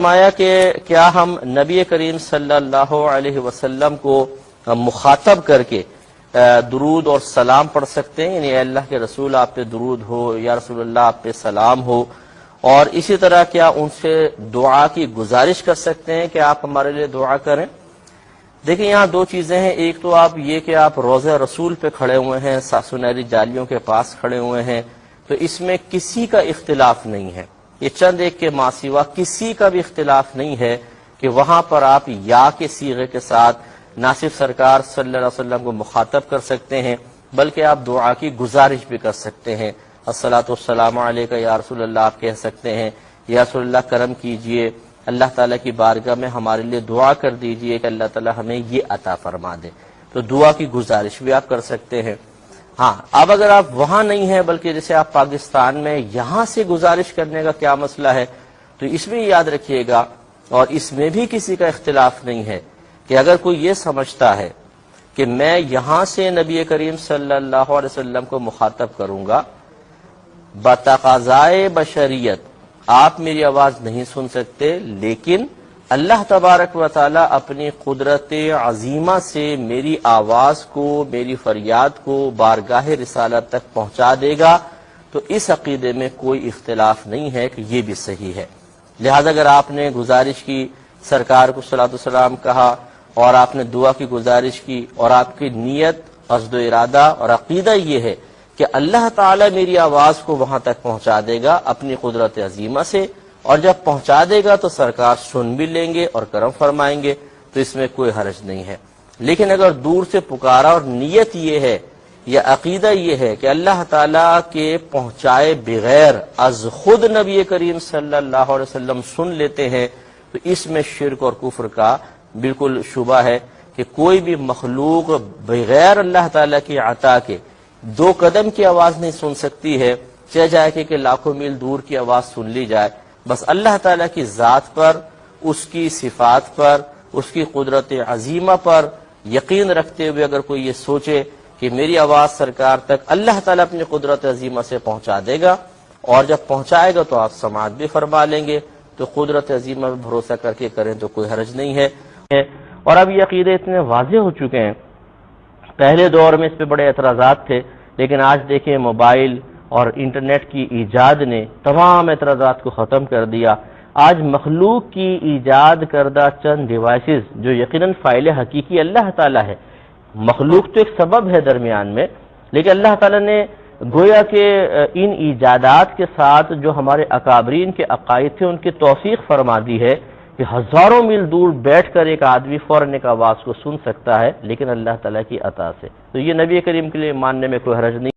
فرمایا کہ کیا ہم نبی کریم صلی اللہ علیہ وسلم کو مخاطب کر کے درود اور سلام پڑھ سکتے ہیں؟ یعنی اے اللہ کے رسول آپ پہ درود ہو، یا رسول اللہ آپ پہ سلام ہو، اور اسی طرح کیا ان سے دعا کی گزارش کر سکتے ہیں کہ آپ ہمارے لیے دعا کریں؟ دیکھیں یہاں دو چیزیں ہیں، ایک تو آپ یہ کہ آپ روضہ رسول پہ کھڑے ہوئے ہیں، سنہری جالیوں کے پاس کھڑے ہوئے ہیں، تو اس میں کسی کا اختلاف نہیں ہے، یہ چند ایک کے ماں سوا کسی کا بھی اختلاف نہیں ہے کہ وہاں پر آپ یا کے صیغے کے ساتھ نہ صرف سرکار صلی اللہ علیہ وسلم کو مخاطب کر سکتے ہیں بلکہ آپ دعا کی گزارش بھی کر سکتے ہیں۔ الصلاۃ والسلام علیک یا رسول اللہ آپ کہہ سکتے ہیں، یا رسول اللہ کرم کیجئے، اللہ تعالیٰ کی بارگاہ میں ہمارے لیے دعا کر دیجئے کہ اللہ تعالیٰ ہمیں یہ عطا فرما دے، تو دعا کی گزارش بھی آپ کر سکتے ہیں۔ ہاں، اب اگر آپ وہاں نہیں ہیں بلکہ جیسے آپ پاکستان میں یہاں سے گزارش کرنے کا کیا مسئلہ ہے، تو اس میں یاد رکھیے گا، اور اس میں بھی کسی کا اختلاف نہیں ہے کہ اگر کوئی یہ سمجھتا ہے کہ میں یہاں سے نبی کریم صلی اللہ علیہ وسلم کو مخاطب کروں گا، بتقاضائے بشریت آپ میری آواز نہیں سن سکتے، لیکن اللہ تبارک و تعالی اپنی قدرت عظیمہ سے میری آواز کو، میری فریاد کو بارگاہ رسالت تک پہنچا دے گا، تو اس عقیدے میں کوئی اختلاف نہیں ہے کہ یہ بھی صحیح ہے۔ لہذا اگر آپ نے گزارش کی، سرکار کو صلاۃ والسلام کہا، اور آپ نے دعا کی گزارش کی، اور آپ کی نیت، قصد و ارادہ اور عقیدہ یہ ہے کہ اللہ تعالی میری آواز کو وہاں تک پہنچا دے گا اپنی قدرت عظیمہ سے، اور جب پہنچا دے گا تو سرکار سن بھی لیں گے اور کرم فرمائیں گے، تو اس میں کوئی حرج نہیں ہے۔ لیکن اگر دور سے پکارا اور نیت یہ ہے یا عقیدہ یہ ہے کہ اللہ تعالیٰ کے پہنچائے بغیر از خود نبی کریم صلی اللہ علیہ وسلم سن لیتے ہیں، تو اس میں شرک اور کفر کا بالکل شبہ ہے کہ کوئی بھی مخلوق بغیر اللہ تعالیٰ کی عطا کے دو قدم کی آواز نہیں سن سکتی ہے، چاہے جائے کہ لاکھوں میل دور کی آواز سن لی جائے۔ بس اللہ تعالیٰ کی ذات پر، اس کی صفات پر، اس کی قدرت عظیمہ پر یقین رکھتے ہوئے اگر کوئی یہ سوچے کہ میری آواز سرکار تک اللہ تعالیٰ اپنی قدرت عظیمہ سے پہنچا دے گا، اور جب پہنچائے گا تو آپ سماعت بھی فرما لیں گے، تو قدرت عظیمہ میں بھروسہ کر کے کریں تو کوئی حرج نہیں ہے۔ اور اب یہ عقیدے اتنے واضح ہو چکے ہیں، پہلے دور میں اس پہ بڑے اعتراضات تھے، لیکن آج دیکھیں موبائل اور انٹرنیٹ کی ایجاد نے تمام اعتراضات کو ختم کر دیا۔ آج مخلوق کی ایجاد کردہ چند ڈیوائسز جو یقیناً فاعل حقیقی اللہ تعالیٰ ہے، مخلوق تو ایک سبب ہے درمیان میں، لیکن اللہ تعالیٰ نے گویا کہ ان ایجادات کے ساتھ جو ہمارے اکابرین کے عقائد تھے ان کی توثیق فرما دی ہے کہ ہزاروں میل دور بیٹھ کر ایک آدمی فوراً ایک آواز کو سن سکتا ہے، لیکن اللہ تعالیٰ کی عطا سے۔ تو یہ نبی کریم کے لیے ماننے میں کوئی حرج نہیں۔